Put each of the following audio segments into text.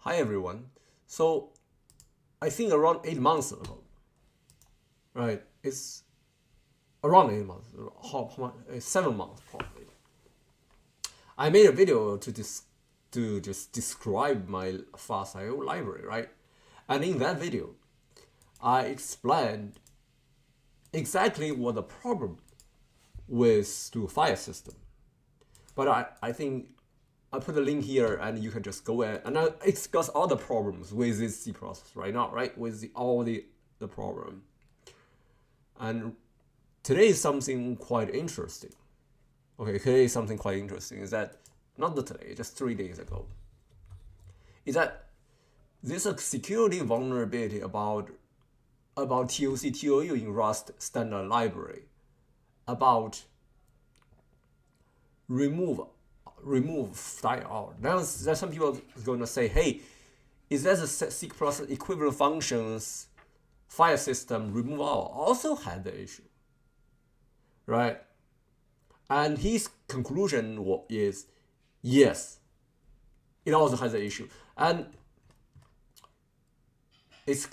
Hi everyone. So I think around 8 months ago, right? It's around 8 months, 7 months probably. I made a video to just describe my fast.io library, right? And in that video, I explained exactly what the problem with the file system. But I think I put a link here and you can just go and I discuss all the problems with this C process right now, right? With all the problem. And today is something quite interesting. Okay, today is something quite interesting is that, not today, just 3 days ago, is that there's a security vulnerability about TOC TOU in Rust standard library about remove style. Now there's some people going to say, hey, is that the C plus equivalent functions file system remove all also had the issue, right? And his conclusion is yes, it also has an issue. And it's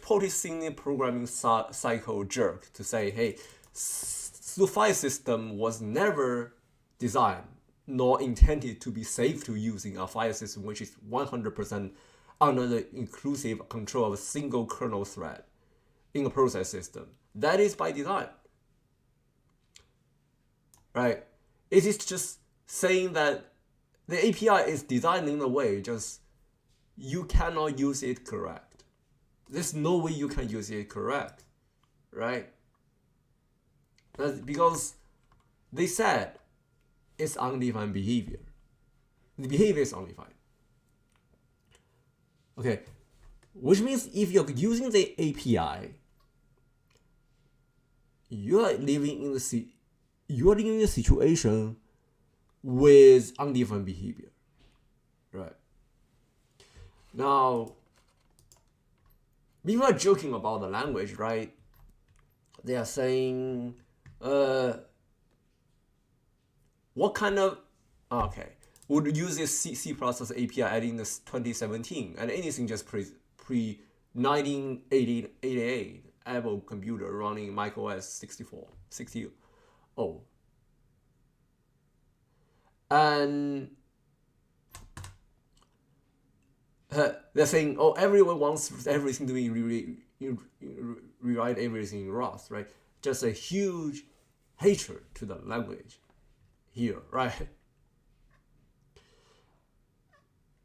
policy programming cycle jerk to say, hey, the file system was never designed nor intended to be safe to use in a file system which is 100% under the inclusive control of a single kernel thread in a process system. That is by design, right? It is just saying that the API is designed in a way just you cannot use it correct. There's no way you can use it correct, right? That's because they said it's undefined behavior. The behavior is undefined. Okay, which means if you're using the API, you're living in a situation with undefined behavior, right? Now, people are joking about the language, right? They are saying, what kind of, would use this C++ API adding this 2017 and anything just pre 1988 Apple computer running macOS 60. And they're saying, oh, everyone wants everything to be rewrite everything in Rust, right? Just a huge hatred to the language here, right?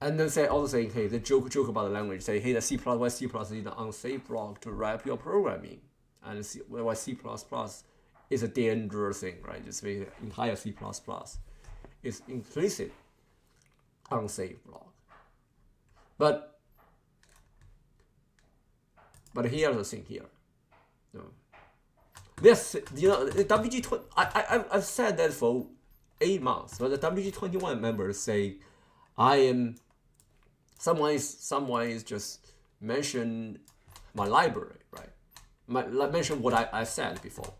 And then also saying, hey, the joke about the language, say, hey, the C++ is an unsafe block to wrap your programming, and why C++ is a dangerous thing, right? Just the entire C++ is implicit unsafe block. But here's the thing here. This, the WG20, I've said that for 8 months, but the WG21 members say someone is just mentioned my library, right? Mention what I said before.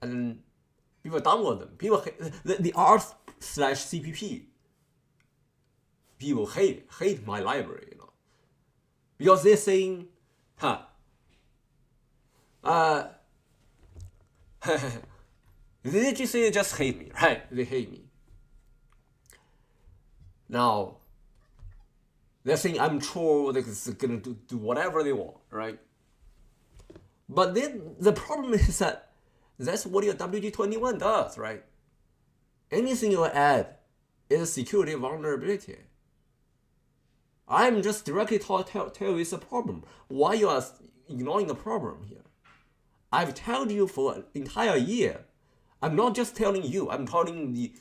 And people download them. People hate, the r/cpp. People hate my library, because they're saying, they just hate me, right? They hate me. Now, they're saying I'm troll, they're gonna do whatever they want, right? But then the problem is that that's what your WG21 does, right? Anything you add is a security vulnerability. I'm just directly tell you it's a problem. Why you are ignoring the problem here? I've told you for an entire year. I'm not just telling you. I'm telling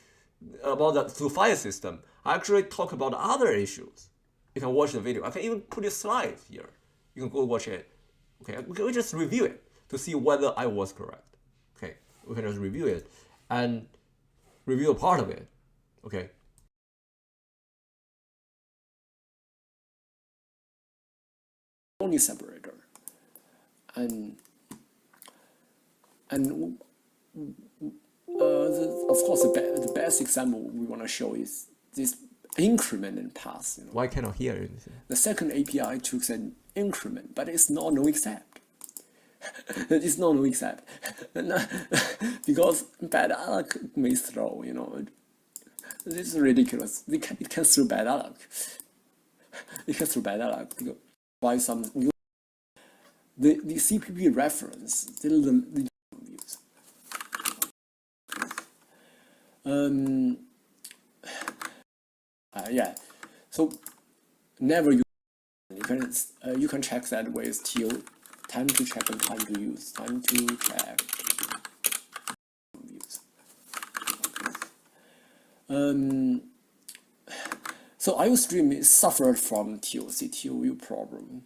about the file system. I actually talk about other issues. You can watch the video. I can even put a slide here. You can go watch it. Okay, we just review it to see whether I was correct. Okay, we can just review it and review a part of it. Okay. Only separator, and of course the best example we want to show is this increment and pass. Why cannot hear anything? The second API took an increment, but it's not no except. It's not no except. Because bad luck may throw, This is ridiculous. It can throw bad luck. It can throw bad luck. By some the CPP reference, the views. Yeah. So never use. You can check that with till time to check and time to use. Time to check views. So Iostream suffered from TOC view problem.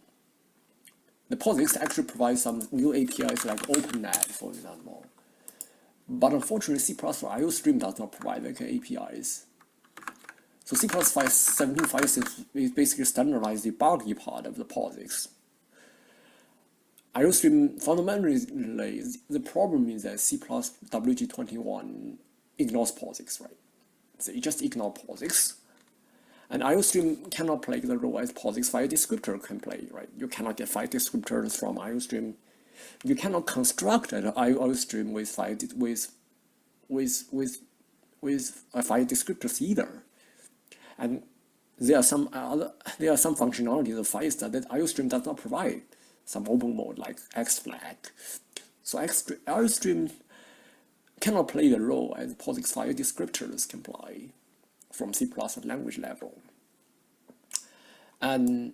The Posix actually provides some new APIs like OpenNet, for example. But unfortunately, C++ for Iostream does not provide like APIs. So C++ 17.5 is basically standardized the buggy part of the Posix. Iostream fundamentally, the problem is that C++ WG21 ignores Posix, right? So it just ignores Posix. And Iostream cannot play the role as Posix file descriptor can play, right? You cannot get file descriptors from Iostream. You cannot construct an Iostream with file descriptors either. And there are some functionalities of FileStar that Iostream does not provide. Some open mode like xflag. So Iostream cannot play the role as Posix file descriptors can play from C++ language level. And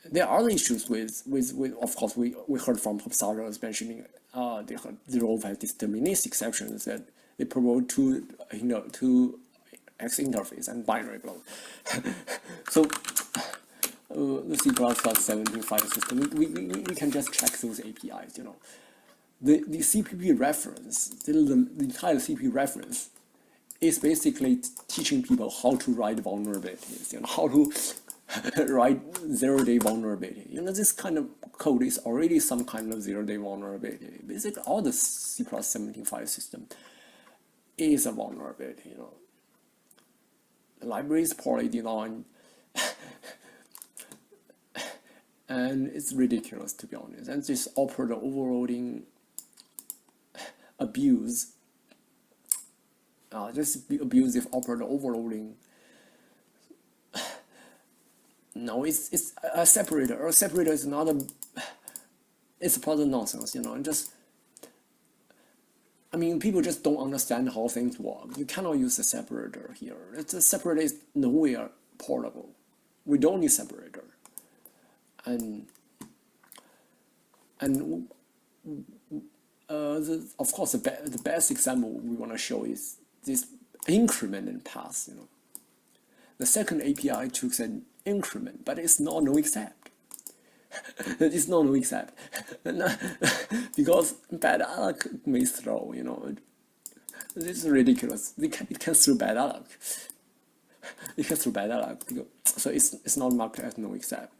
there are other issues with of course we heard from Hopsaras mentioning the role of deterministic exceptions that they promote two X interface and binary block. So the C++ 17.5 system, we can just check those APIs, The CPP reference, the entire CPP reference is basically teaching people how to write vulnerabilities, how to write zero-day vulnerability. This kind of code is already some kind of zero-day vulnerability. Basically, all the C++ 17.5 system is a vulnerability, The library is poorly designed, and it's ridiculous, to be honest. And this operator overloading abuse, this abusive operator overloading. No, it's a separator. A separator is not a. It's a part of nonsense, and people just don't understand how things work. You cannot use a separator here. A separator is nowhere portable. We don't need separator. And of course, the best example we want to show is this increment and pass. The second API took an increment, but it's not no except. It's not no except because bad luck may throw. This is ridiculous. It can throw bad luck. It can throw bad luck. So it's not marked as no except.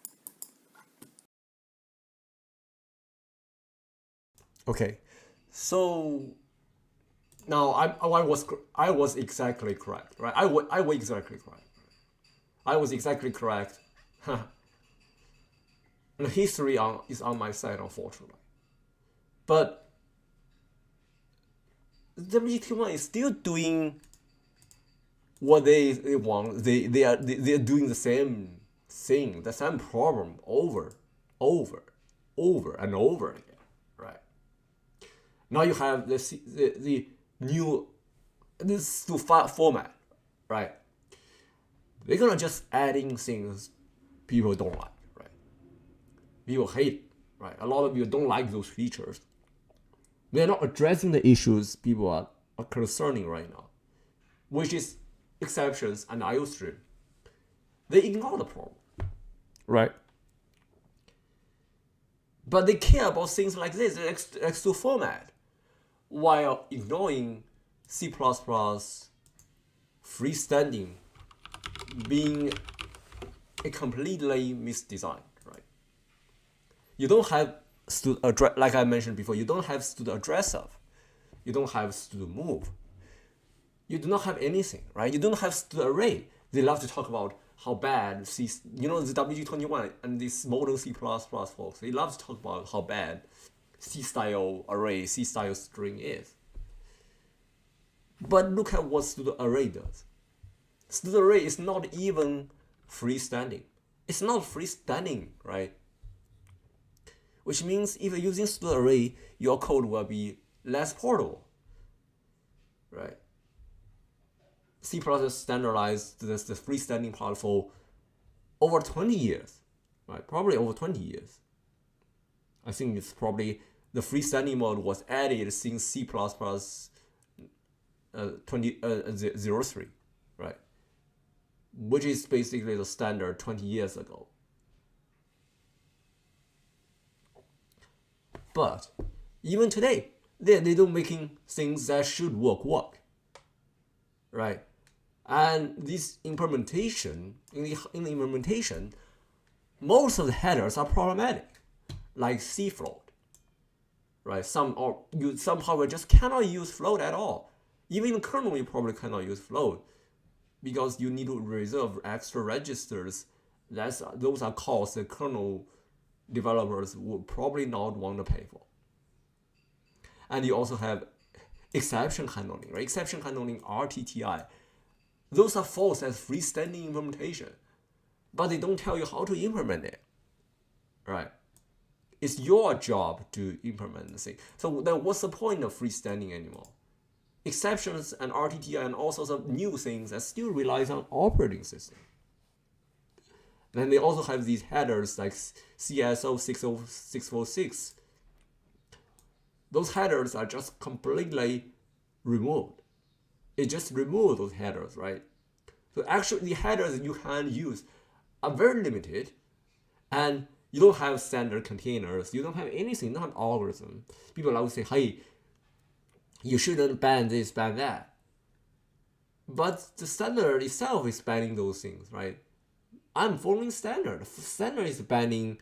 Okay, so now I was exactly correct, right? I was exactly correct. I was exactly correct. And history is on my side, unfortunately. But WGT1 is still doing what they want. They are doing the same thing, the same problem over and over again. Now you have the new this new format, right? They're gonna just adding things people don't like, right? People hate it, right? A lot of people don't like those features. They're not addressing the issues people are concerning right now, which is exceptions and Iostream. They ignore the problem, right? But they care about things like this, the X2 format, while ignoring C++ freestanding being a completely misdesigned, right? You don't have address, like I mentioned before, you don't have student address of, you don't have student move, you do not have anything, right? You don't have student array. they love to talk about how bad C, the WG21 and this modern C++ folks, they love to talk about how bad C-style array, C-style string is. But look at what std array does. Std array is not even freestanding. It's not freestanding, right? Which means if you're using std array, your code will be less portable, right? C++ standardized the freestanding part for over 20 years, right? Probably over 20 years. I think it's probably the freestanding mode was added since C++ 03, right? Which is basically the standard 20 years ago. But even today, they don't making things that should work, right? And this implementation, in the implementation, most of the headers are problematic, like C float, right? Some hardware just cannot use float at all. Even in the kernel, you probably cannot use float because you need to reserve extra registers. Those are costs that kernel developers would probably not want to pay for. And you also have exception handling, right? Exception handling, RTTI. Those are false as freestanding implementation, but they don't tell you how to implement it, right? It's your job to implement the thing. So then what's the point of freestanding anymore? Exceptions and RTTI and all sorts of new things that still relies on operating system. Then they also have these headers like CSO 606. Those headers are just completely removed. It just removed those headers, right? So actually the headers you can use are very limited, and you don't have standard containers, you don't have anything, you don't have algorithm. People always say, hey, you shouldn't ban this, ban that. But the standard itself is banning those things, right? I'm following standard. Standard is banning,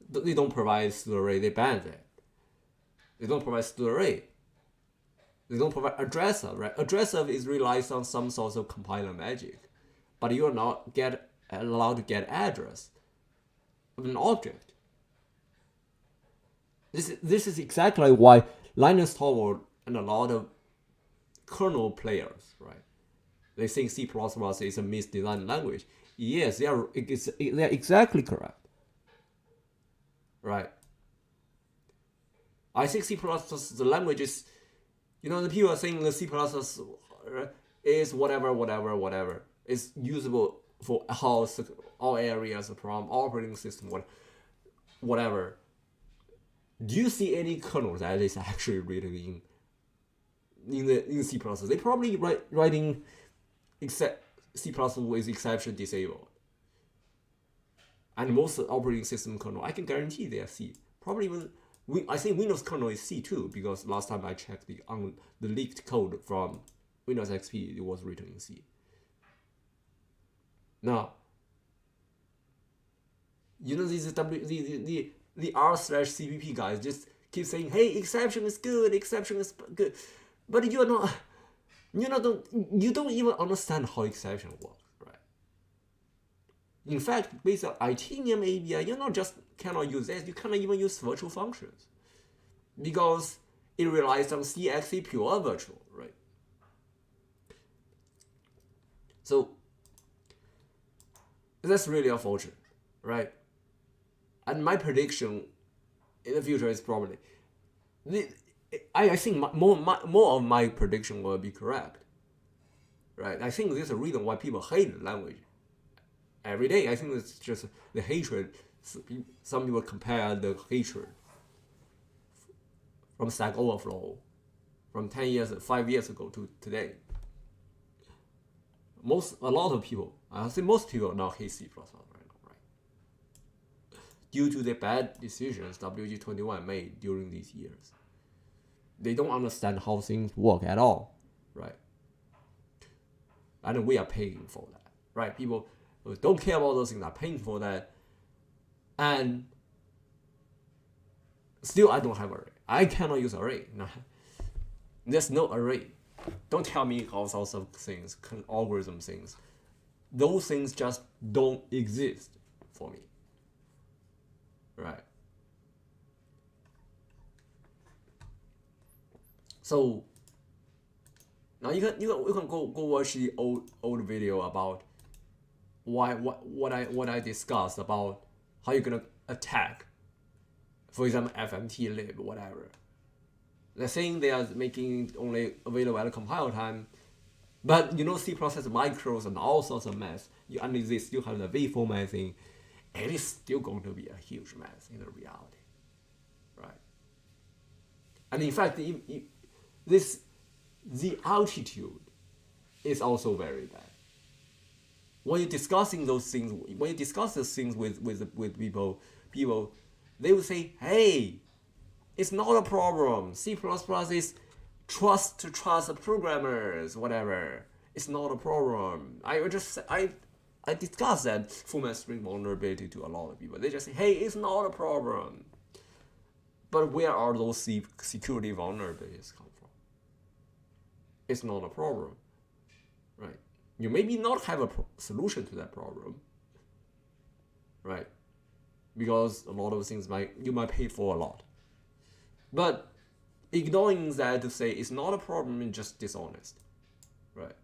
they don't provide std array, they ban that. They don't provide std array. They don't provide addresser, right? Addresser is relies on some sort of compiler magic, but you are not allowed to get address of an object. This is exactly why Linus Torvald and a lot of kernel players, right? They think C++ is a misdesigned language. Yes, they are exactly correct, right? I think C++, the language is, the people are saying the C++ is whatever. It's usable for all areas from operating system, whatever. Do you see any kernel that is actually written in C++? They probably writing C++ with exception disabled. And most operating system kernel, I can guarantee they are C. Probably even I think Windows kernel is C too, because last time I checked the leaked code from Windows XP, it was written in C. Now, these the r/CPP guys just keep saying, hey, exception is good, but you don't even understand how exception works, right? In fact, based on Itinium ABI, you not just cannot use this, you cannot even use virtual functions because it relies on CXC pure virtual, right? So that's really unfortunate, right? And my prediction in the future is probably, I think more of my prediction will be correct, right? I think there's a reason why people hate the language every day. I think it's just the hatred. Some people compare the hatred from Stack Overflow from 5 years ago to today. A lot of people, I think most people now hate C++ right now, right? Due to the bad decisions WG21 made during these years. They don't understand how things work at all, right? And we are paying for that, right? People who don't care about those things are paying for that. And still, I don't have array. I cannot use array. No. There's no array. Don't tell me all sorts of things, algorithm things. those things just don't exist for me, right? So now you can go watch the old video about what I discussed about how you're gonna attack, for example, FMT lib, whatever. They're saying they are making only available at compile time, but C process micros and all sorts of mess. And they still have the V formatting. It is still going to be a huge mess in the reality, right? And in fact, the altitude is also very bad. When you're discussing those things, when you discuss those things with people, they will say, "Hey, it's not a problem. C++ is trust programmers, whatever. It's not a problem." I discussed that format string vulnerability to a lot of people. They just say, "Hey, it's not a problem." But where are those security vulnerabilities come from? It's not a problem, right? You maybe not have a solution to that problem, right? Because a lot of things you might pay for a lot. But ignoring that to say it's not a problem is just dishonest, right?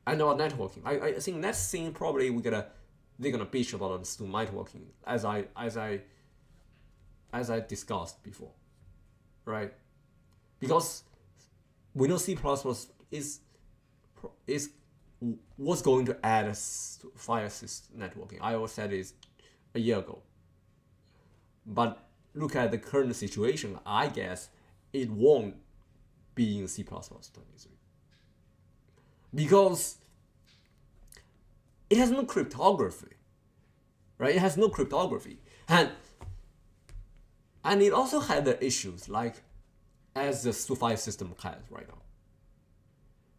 And about networking, I think next thing probably they're gonna bitch about us to networking as I discussed before, right? Because we know C++ was going to add file system networking. I always said it a year ago. But look at the current situation. I guess it won't be in C++ 23 because it has no cryptography, right? It has no cryptography, and it also had the issues like as the file system has right now,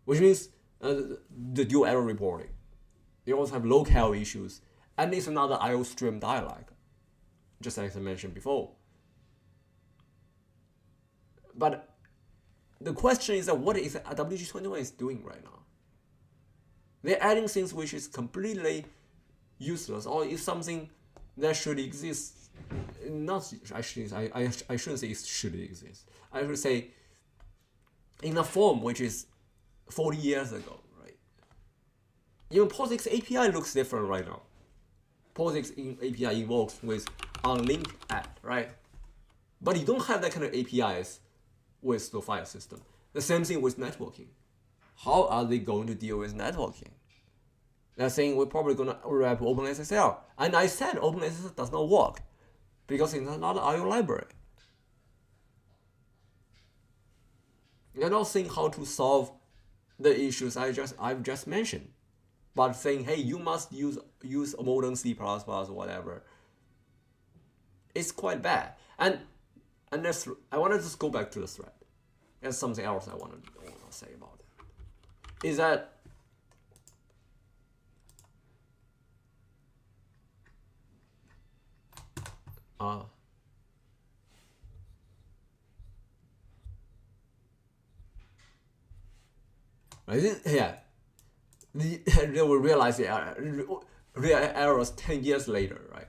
which means the dual error reporting. They also have locale issues, and it's another Iostream dialog, just as I mentioned before. But the question is that what is WG21 is doing right now? They're adding things which is completely useless, or is something that should exist. Not I shouldn't say it should exist. I should say in a form which is 40 years ago, right? Even Posix API looks different right now. Posix API invokes with unlinked add, right? But you don't have that kind of APIs with the file system. The same thing with networking. How are they going to deal with networking? They're saying we're probably going to wrap OpenSSL. And I said OpenSSL does not work because it's not an IO library. They're not saying how to solve the issues I've just mentioned, but saying, hey, you must use a modern C++ or whatever. It's quite bad. And I want to just go back to the thread. There's something else I want to say about it. Is that they will realize the real errors 10 years later, right?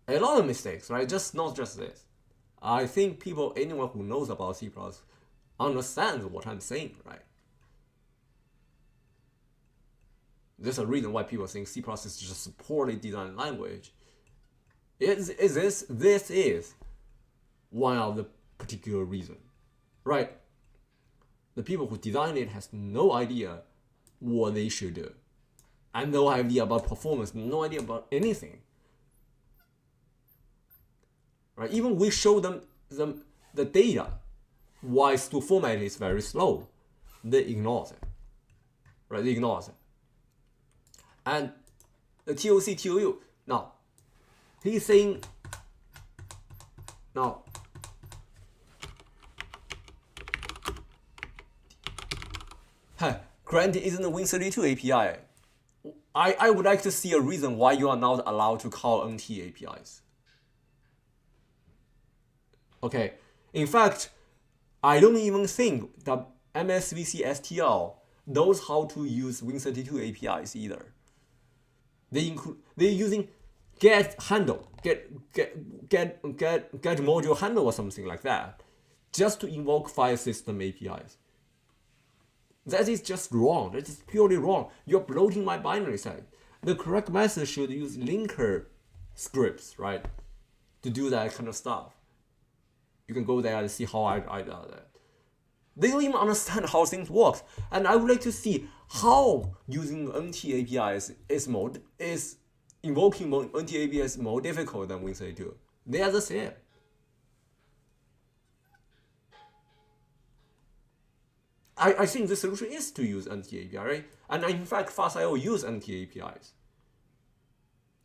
A lot of mistakes, right? Not just this. I think anyone who knows about C++ understands what I'm saying, right? There's a reason why people think C++ is just a poorly designed language. This is one of the particular reasons, right? The people who designed it has no idea what they should do, and no idea about performance, no idea about anything. Right? Even we show them the data, why to format is very slow, they ignore it. Right? They ignore it. And the TOC, TOU, now, he's saying, now, granted isn't a Win32 API. I would like to see a reason why you are not allowed to call NT APIs. Okay, in fact, I don't even think the MSVC STL knows how to use Win32 APIs either. They're using get module handle or something like that, just to invoke file system APIs. That is just wrong. That is purely wrong. You're bloating my binary set. The correct method should use linker scripts, right, to do that kind of stuff. You can go there and see how I do that. They don't even understand how things work. And I would like to see how using NT APIs is invoking NT APIs more difficult than Win32. They are the same. I think the solution is to use NT API, right? And in fact, FastIO use NT APIs.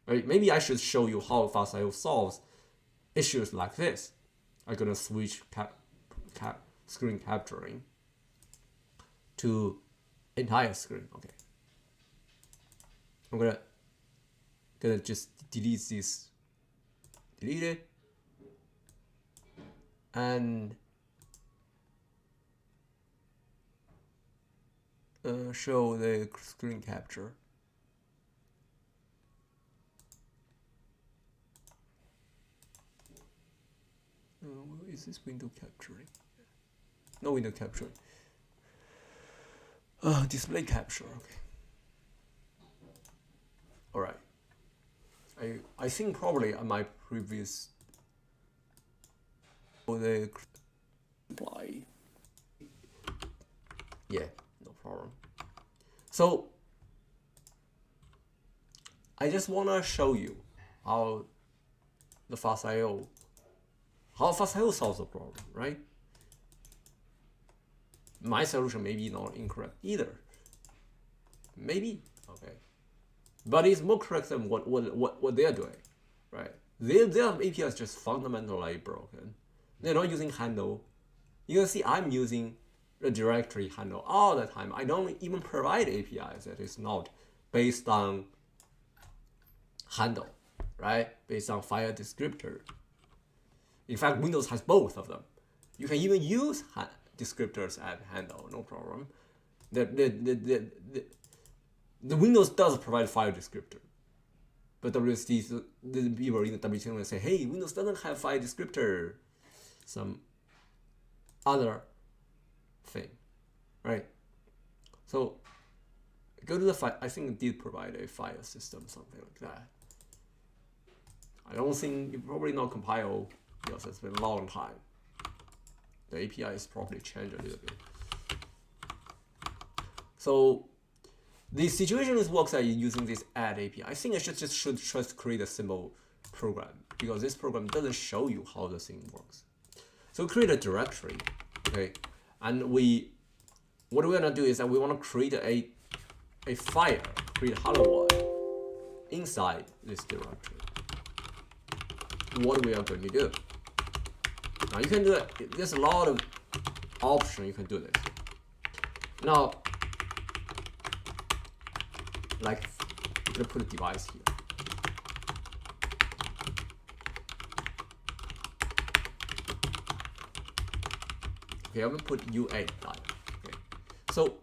Right? Maybe I should show you how FastIO solves issues like this. I'm gonna switch screen capturing to entire screen. Okay. I'm gonna just delete this, delete it, and show the screen capture. Is this window capturing? No window capturing. Display capture. Okay. All right. I think probably on my previous the apply. Yeah, no problem. So I just wanna show you how the FastIO solves the problem, right? My solution may be not incorrect either. Maybe, okay. But it's more correct than what they're doing, right? Their API is just fundamentally broken. They're not using handle. You can see I'm using the directory handle all the time. I don't even provide APIs that is not based on handle, right? Based on file descriptor. In fact, Windows has both of them. You can even use descriptors at handle, no problem. The Windows does provide file descriptor, but WSD, the people in the WT will say, hey, Windows doesn't have file descriptor, some other thing, right? So go to the file. I think it did provide a file system, something like that. I don't think it probably not compile because it's been a long time. The API is probably changed a little bit. So the situation works out using this add API. I think I should just create a simple program because this program doesn't show you how the thing works. So create a directory, okay? And what we're gonna do is that we want to create a file, create hello world inside this directory. What we are going to do. Now you can do it. There's a lot of options you can do this. Now, like, I'm gonna put a device here. Okay, I'm gonna put U8 type. Okay, so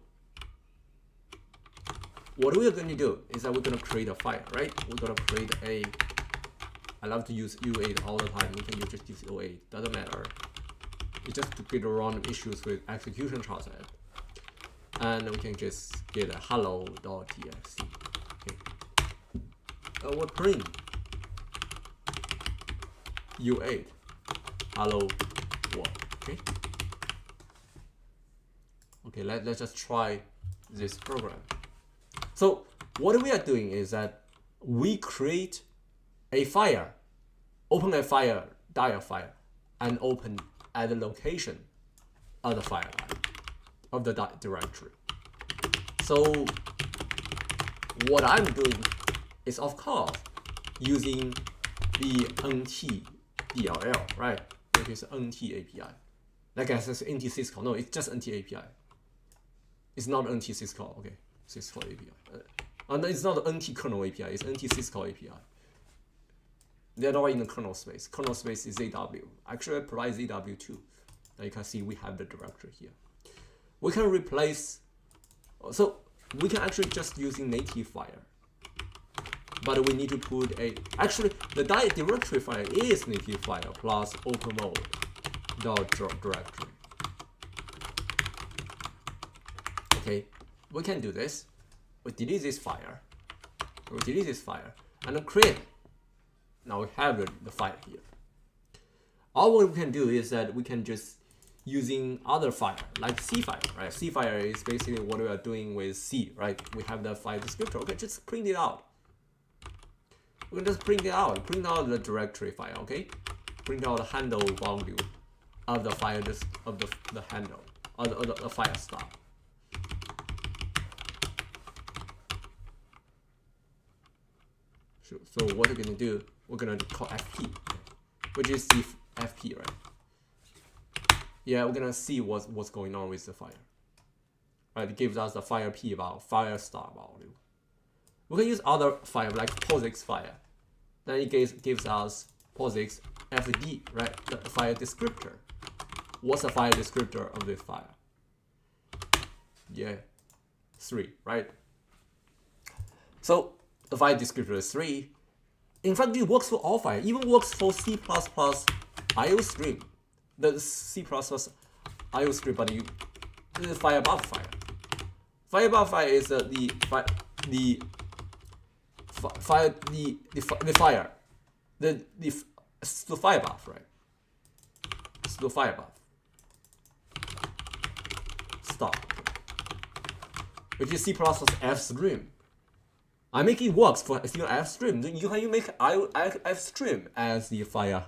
what we're going to do is that we're gonna create a file, right? We're gonna create a. I love to use U8 all the time. You can just use U8, doesn't matter. It's just to get around issues with execution process. And we can just get a hello.txt. Okay. We'll print U8 hello world. Okay. Okay, let's just try this program. So what we are doing is that we create a file, open a file, dial file, and open at the location of the file of the directory. So what I'm doing is, of course, using the NT DLL, right? Which is NT API. Like I said, NT syscall. No, it's just NT API. It's not NT syscall. Okay, syscall API. And it's not NT kernel API. It's NT syscall API. They're not in the kernel space. Kernel space is ZW. Actually, I provide ZW too. Now you can see we have the directory here. We can replace, so we can actually just using native file, but we need to put a, actually the directory file is native file plus open mode dot directory. Okay, we can do this. We delete this file. We delete this file and then create. Now we have the file here. All we can do is that we can just using other file like C file, right? C file is basically what we are doing with C, right? We have the file descriptor. Okay, just print it out. We can just print it out. Print out the directory file. Okay, print out the handle value of the file of the handle or the file style. So what we're gonna do? We're gonna call FP, which is the FP, right? Yeah, we're gonna see what's going on with the file. Right, it gives us the file P about file star value. We can use other file like Posix file. Then it gives us Posix FD, right? The file descriptor. What's the file descriptor of this file? Yeah, 3, right? So the file descriptor is 3. In fact, it works for all files. Even works for C++ Iostream. The C++ Iostream, but this is firebuff file. Firebuff file is the fire, the firebuff, right? It's the firebuff. Stop. Which is C++ F-stream. I make it works for F-stream. You can make F-stream as the file,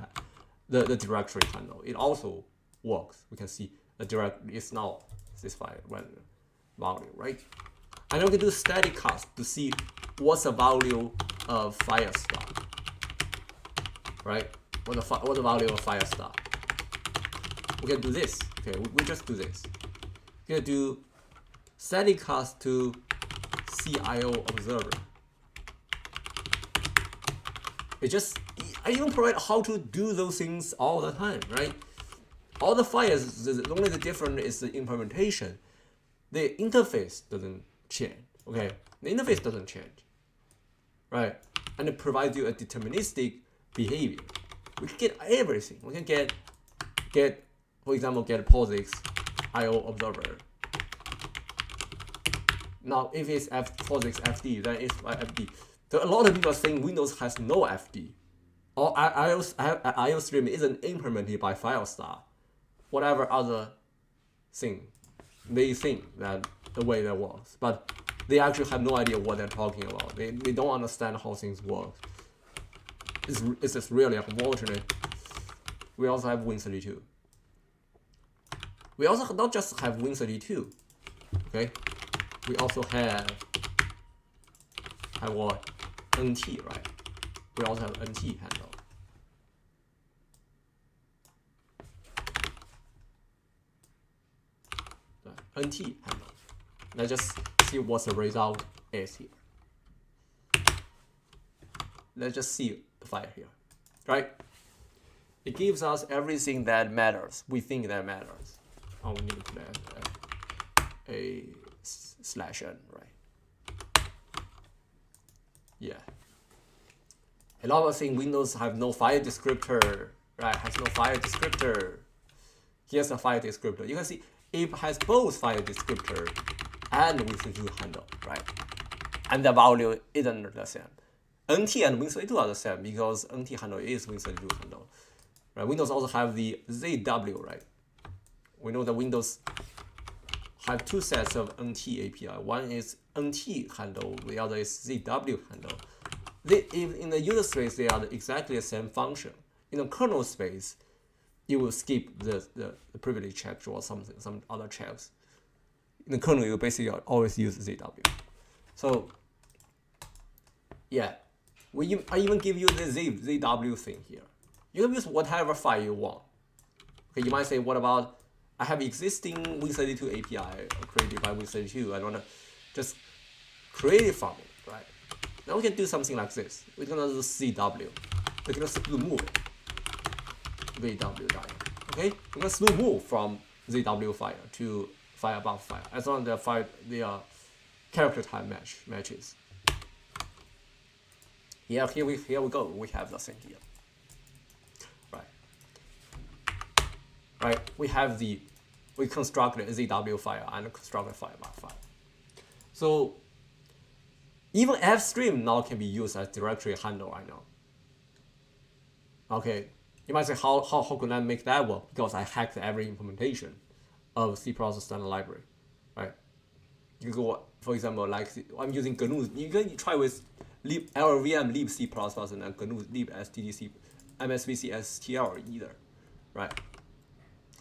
the directory handle. It also works. We can see the directory is now this file value, right? And we can do static cast to see what's the value of file star, right? What the value of file star? We can do this. Okay, we just do this. We can do static cast to CIO observer. I even provide how to do those things all the time, right? All the files, only the difference is the implementation. The interface doesn't change, okay? The interface doesn't change, right? And it provides you a deterministic behavior. We can get everything. We can get, for example, get Posix IO observer. Now, if it's Posix FD, then it's FD. So a lot of people are saying Windows has no FD, or Iostream isn't implemented by FileStar. Whatever other thing, they think that the way that works, but they actually have no idea what they're talking about. They don't understand how things work. It's just really unfortunate. We also have Win32. We also not just have Win32, okay? We also have what? NT, right? We also have NT handle. NT handle. Let's just see what the result is here. Let's just see the file here, right? It gives us everything that matters. We think that matters. Oh, we need to put a /n, right? Yeah. A lot of things Windows have no file descriptor, right? Has no file descriptor. Here's a file descriptor. You can see it has both file descriptor and Win32 handle, right? And the value isn't the same. NT and Win32 are the same because NT handle is Win32 handle. Right? Windows also have the ZW, right? We know that Windows have two sets of NT API. One is NT handle, the other is ZW handle. In the user space, they are exactly the same function. In the kernel space, you will skip the privilege checks or some other checks. In the kernel, you basically always use ZW. So, yeah, I even give you the ZW thing here. You can use whatever file you want. Okay, you might say, what about, I have existing Win32 API created by Win32. I want to just create it from it, right? Now we can do something like this. We're gonna do CW. We're gonna remove it. VW dialog. Okay, we can smooth move from ZW file to file above file as long as the character type matches. Yeah, here we go. We have the thing here. Right. We construct the ZW file and construct the file above file. So even Iostream now can be used as directory handle right now. Okay, you might say how can I make that work? Because I hacked every implementation of C++ standard library, right? You go, for example, like I'm using GNU. You can try with LLVM lib C++ and GNU lib stdc MSVC stl either, right?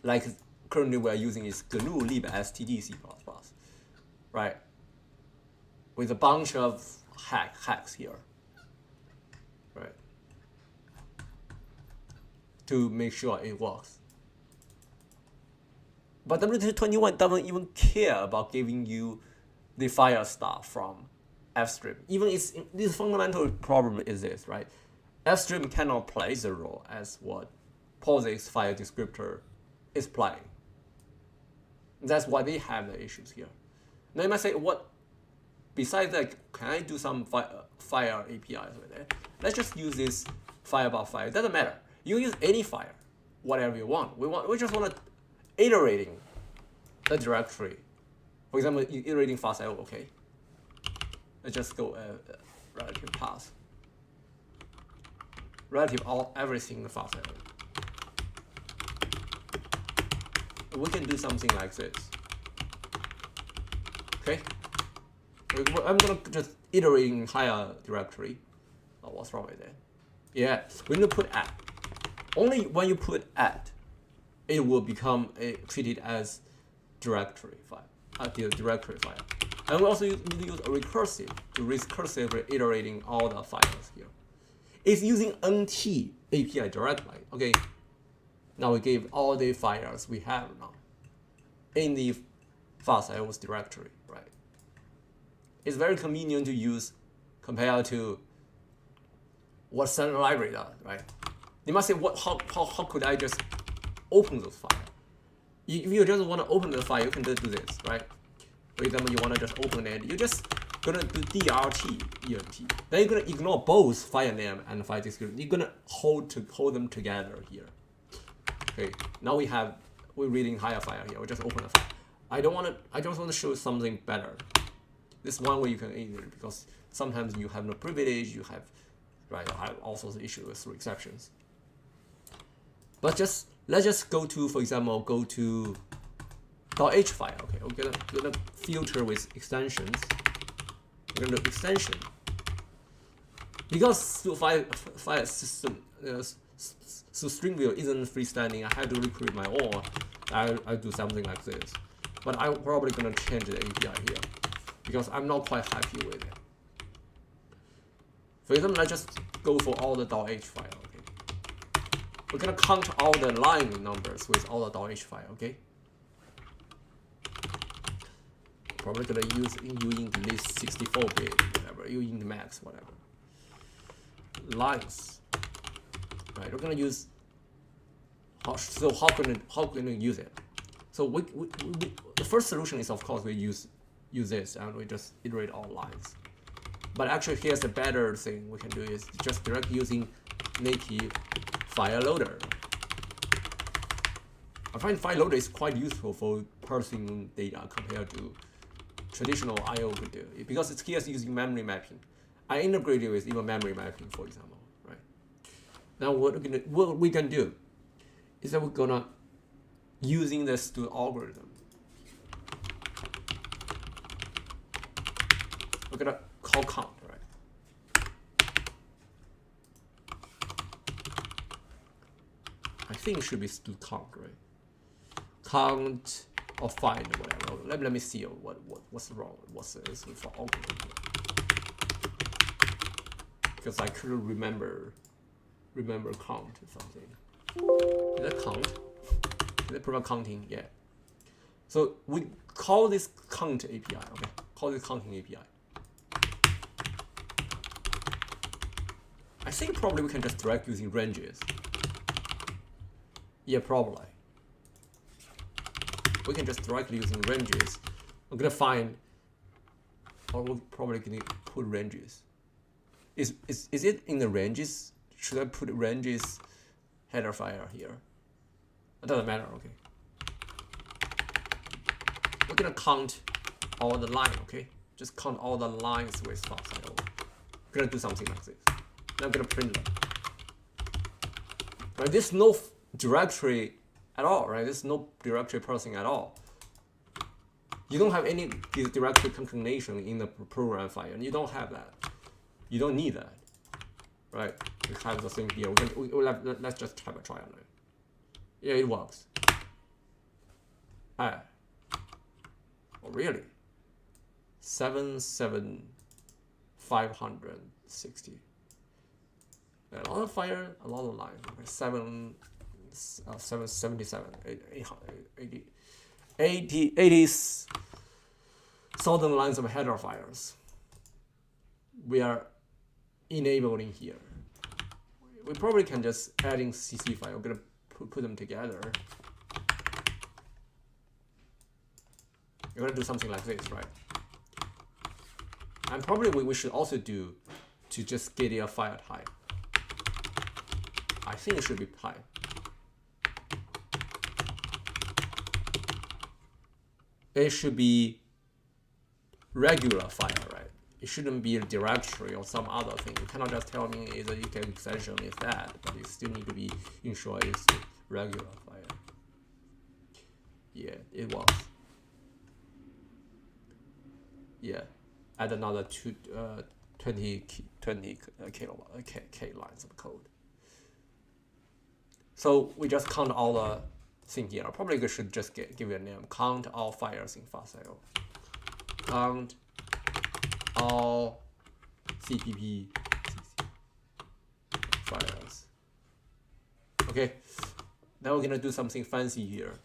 Like currently we are using is GNU lib std C++, right? With a bunch of hacks here, right? To make sure it works. But W21 doesn't even care about giving you the file stuff from Iostream. Even this fundamental problem is this, right? Iostream cannot play the role as what POSIX file descriptor is playing. That's why they have the issues here. Now you might say, what? Besides that, can I do some file APIs with it? Let's just use this file above file. It doesn't matter. You use any file, whatever you want. We just want to iterating the directory. For example, iterating file. Okay. Let's just go relative path. Relative everything in the file. We can do something like this. Okay. I'm gonna just iterate in higher directory. Oh, what's wrong with it? Yeah, we need to put at. Only when you put at, it will become treated as directory file, the directory file. And we also need to use a recursive to recursively iterating all the files here. It's using NT API directly. Okay. Now we gave all the files we have now in the files directory, right? It's very convenient to use compared to what standard library does, right? You must say, how could I just open those files? If you just want to open the file, you can just do this, right? For example, you want to just open it, you're just gonna do DRT, ENT. Then you're gonna ignore both file name and file description. You're gonna hold them together here. Okay, now we're reading higher file here. We just open the file. I just want to show something better. This one way you can edit it, because sometimes you have no privilege, you have, right, I have all sorts of issues through exceptions. But let's just go to, for example, go to .h file. Okay, we're gonna filter with extensions. We're gonna do extension. Because through file system, so string view isn't freestanding, I had to recreate my own. I do something like this. But I'm probably gonna change the API here because I'm not quite happy with it. For example, let's just go for all the .h file. Okay, we're gonna count all the line numbers with all the .h file. Okay, probably gonna use the list 64-bit, whatever, using the max, whatever. Lines. Right, we're gonna use. How can we use it? So the first solution is, of course, we use this and we just iterate all lines. But actually, here's the better thing we can do is just directly using native file loader. I find file loader is quite useful for parsing data compared to traditional I/O could do, because it's here using memory mapping. I integrated with even memory mapping, for example. Right. Now what we can do is that we're gonna using the std algorithm. We're gonna call count, right? I think it should be std count, right? Count or find or whatever. Let me see what's wrong. What's this for algorithm? Because I couldn't remember count or something. Did that count? Did it provide counting? Yeah. So we call this count API. Okay, call this counting API. I think probably we can just direct using ranges. Yeah, probably. we can just directly using ranges. I'm gonna find, or we're probably gonna put ranges. Is it in the ranges? Should I put ranges header file here? It doesn't matter, okay. We're gonna count all the line, okay? Just count all the lines with file. We're gonna do something like this. Now I'm gonna print them. Right, there's no directory at all, right? There's no directory parsing at all. You don't have any directory concatenation in the program file, and you don't have that. You don't need that, right? We have the thing here. Let's just have a try on it. Yeah, it works. Oh, really? 560. A lot of fire, a lot of lines. Okay, 777, 80,000 lines of header files. We are enabling here. We probably can just add in CC file. We're gonna put them together. You're gonna do something like this, right? And probably we should also do to just get a file type. I think it should be type. It should be regular file, right? It shouldn't be a directory or some other thing. You cannot just tell me is a UK extension is that, but it still need to be ensure it's regular file. Yeah, it works. Yeah, add another 20 K lines of code. So we just count all the thing here. Probably we should just give it a name. Count all files in file. Count all CPP files. Okay, now we're gonna do something fancy here.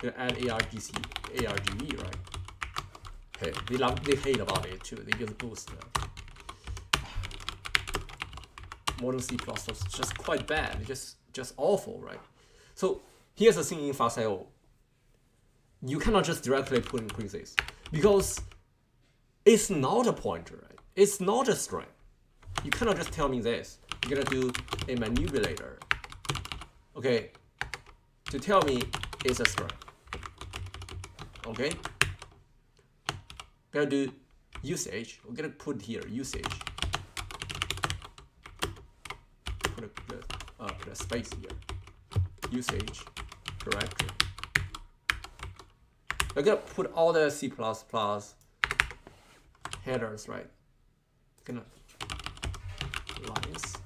We're gonna add ARGV, right? Hey, they hate about it too. They use boost. Modern C++ is just quite bad. It's just awful, right? So here's the thing in file. You cannot just directly put in this because it's not a pointer, right? It's not a string. You cannot just tell me this. You're gonna do a manipulator, okay, to tell me it's a string. Okay. Gonna do usage. We're gonna put here usage. Put a space here. Usage directory. We're gonna put all the C++ headers, right? Gonna lines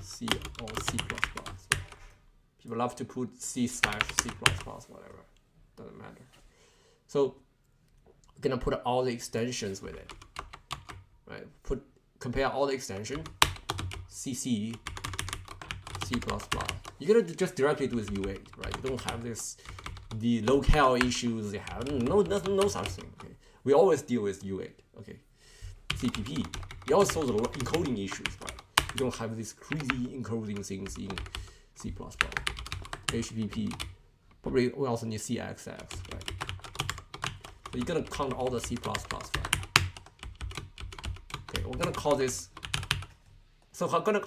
C or C++. People love to put C/C++, whatever. Doesn't matter. So we're gonna put all the extensions with it, right? Compare all the extension, CC, C++. You're gonna just directly do with U8, right? You don't have the locale issues. You have no such thing. Okay, we always deal with U8. Okay, CPP. You also solve the encoding issues, right? You don't have these crazy encoding things in C++. HPP. Probably we also need CXX, right? So you're gonna count all the C++ files. Okay, we're gonna call this. So how gonna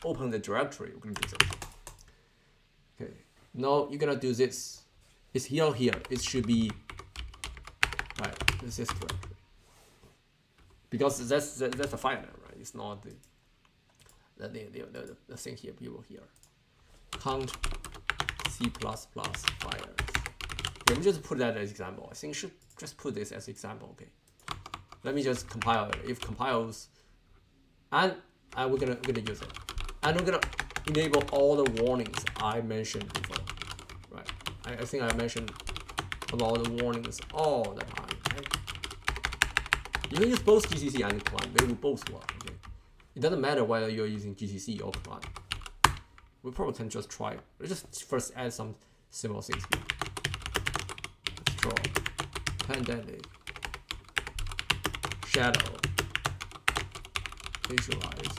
open the directory? We're gonna do this. Okay, now you're gonna do this. It's here. It should be right. This is directory because that's the file name, right? It's not the thing here. People here. Count C++ files. Let me just put that as example. I think you should just put this as example. Okay. Let me just compile it. If compiles, and we're gonna use it, and we're gonna enable all the warnings I mentioned before. Right. I think I mentioned about the warnings all the time. Right? You can use both GCC and client. They will both work. Okay. It doesn't matter whether you're using GCC or client. We probably can just try it. Let's just first add some simple things here. Let's draw pandemic, shadow, visualize,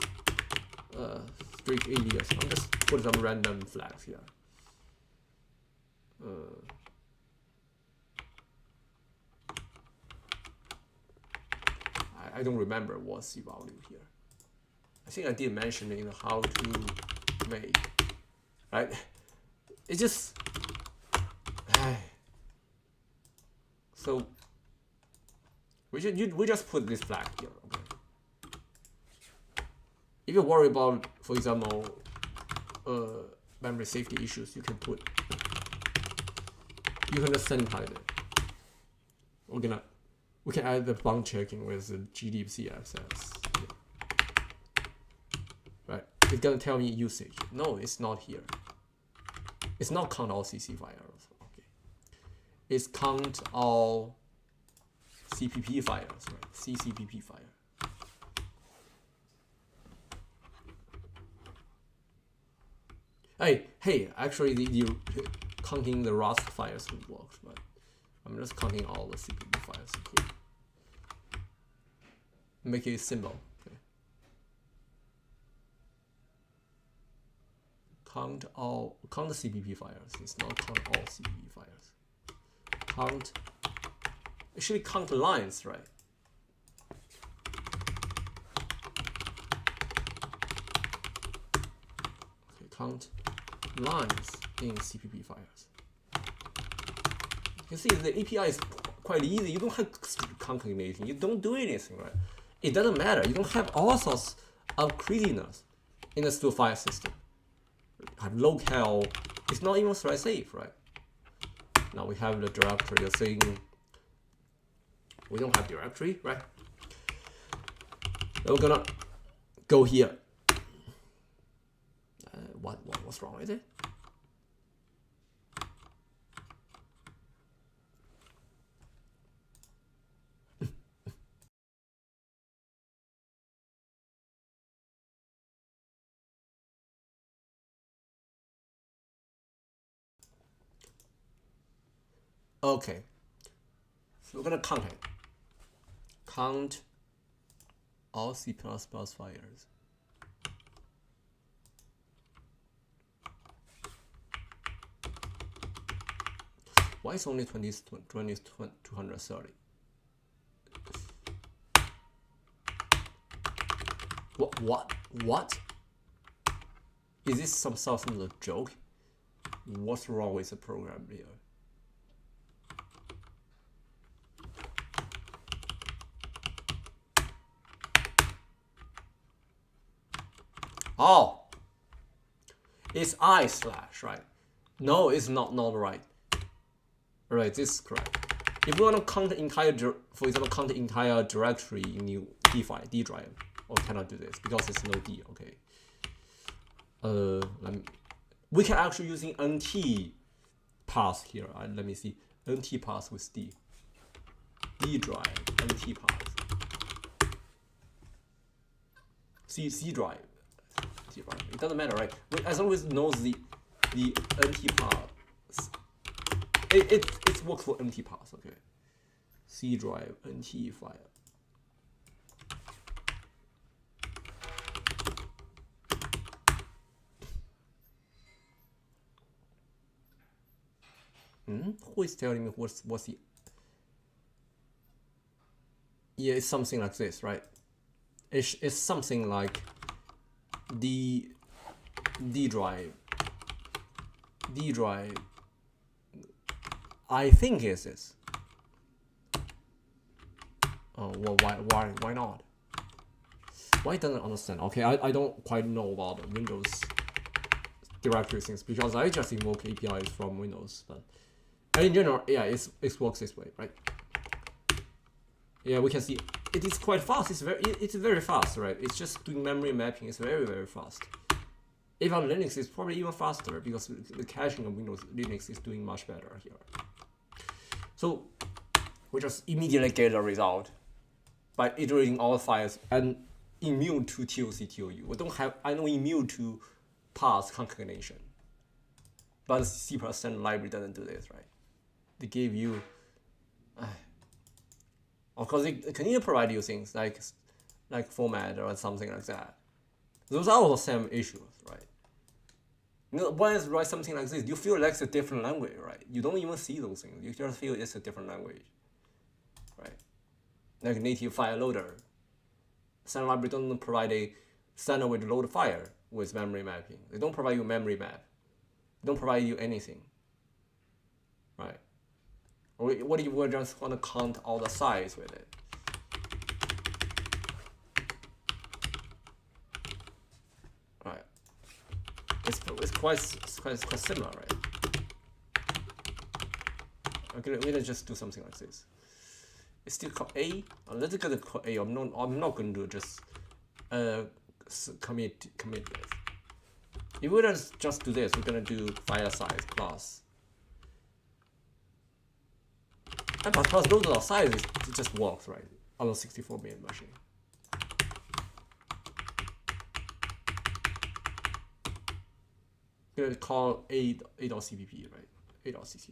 strict alias. I'm just put some random flags here. I don't remember what's the value here. I think I did mention in how to make, right? It's just, so we just put this flag here, okay? If you worry about, for example, memory safety issues, you can just sanitize it. We can add the bound checking with the gdbc access. Yeah. Right? It's gonna tell me usage. No, it's not here. It's not count all CC files. Okay. It's count all CPP files, right? CCPP file. Hey, actually the counting the Rust files would work, but I'm just counting all the CPP files here. Make it simple. Okay. Count the CPP files. It's not count all CPP files. Actually count lines, right? Okay, count lines in CPP files. You see, the API is quite easy. You don't have concatenation. You don't do anything, right? It doesn't matter. You don't have all sorts of craziness in the stool file system. Have locale. It's not even thread safe, right? Now we have the directory. You're saying we don't have directory, right? We're gonna go here. What's wrong with it? Okay, so we're gonna count it. Count all C++ files. Why is only 230? What? Is this some sort of a joke? What's wrong with the program here? Oh, it's I slash, right? No, it's not right. Right, this is correct. If you want to count the entire, for example, count the entire directory in your D drive, we cannot do this because it's no D. Okay. We can actually using NT path here. Let me see. NT path with D drive, NT path. C drive. It doesn't matter, right? As long as it knows the NT path, it works for NT path. Okay. C drive NT file. Who is telling me what's the? Yeah, it's something like this, right? It's something like D drive. I think it's this. Oh well, why not? Why doesn't understand? Okay, I don't quite know about Windows directory things because I just invoke APIs from Windows, but in general, yeah, it works this way, right? Yeah, we can see it is quite fast. It's very fast, right? It's just doing memory mapping. It's very fast. If on Linux, it's probably even faster because the caching of Windows Linux is doing much better here. So we just immediately get a result by iterating all files and immune to TOC TOU. I'm not immune to path concatenation. But C++ library doesn't do this, right? They give you, of course, they continue to provide you things like format or something like that. Those are all the same issues, right? You know, when you write something like this, you feel like it's a different language, right? You don't even see those things. You just feel it's a different language, right? Like native file loader. Standard library don't provide a standard way to load file with memory mapping. They don't provide you memory map. They don't provide you anything, right? Or what if you just want to count all the size with it? Right. It's quite similar, right? Okay, let's just do something like this. It's still called A. Let's get call A. I'm not going to just commit this. If we just do this, we're gonna do file size plus. And plus those are sizes, it just works, right? On a 64 bit machine. We're gonna call a.cpp, right? a.cc.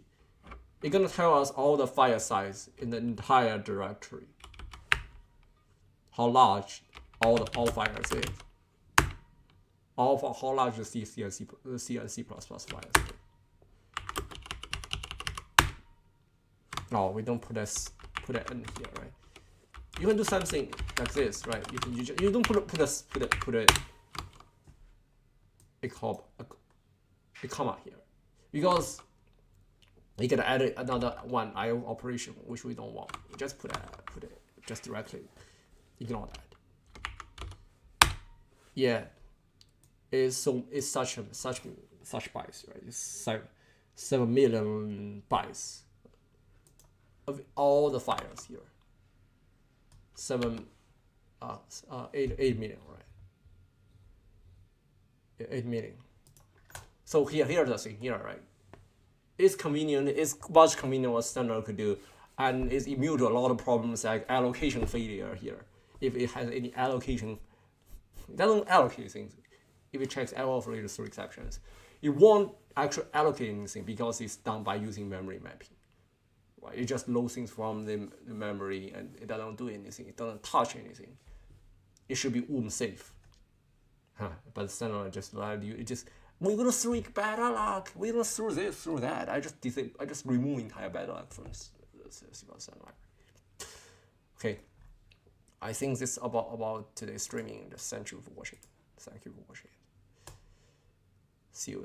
It's gonna tell us all the file size in the entire directory. How large all files is. How large the C and C++ files is. No, we don't put that in here, right? You can do something like this, right? You don't put a comma here, because you can add another one IO operation which we don't want. You just put it just directly. Ignore that. Yeah, it's such bytes, right? It's 7 million bytes of all the files here. 8 million, right? 8 million. So here's the thing here, right? It's convenient. It's much convenient what standard could do, and it's immune to a lot of problems like allocation failure here. If it has any allocation, it doesn't allocate things. If it checks all of the 3 exceptions, it won't actually allocate anything because it's done by using memory mapping. Right? It just loads things from the memory and it doesn't do anything. It doesn't touch anything. It should be safe. But standard just allowed you. It just we're gonna throw bad luck. We're gonna throw this, throw that. I just remove entire bad luck from standard. Okay. I think this is about today's streaming. Just thank you for watching. See you.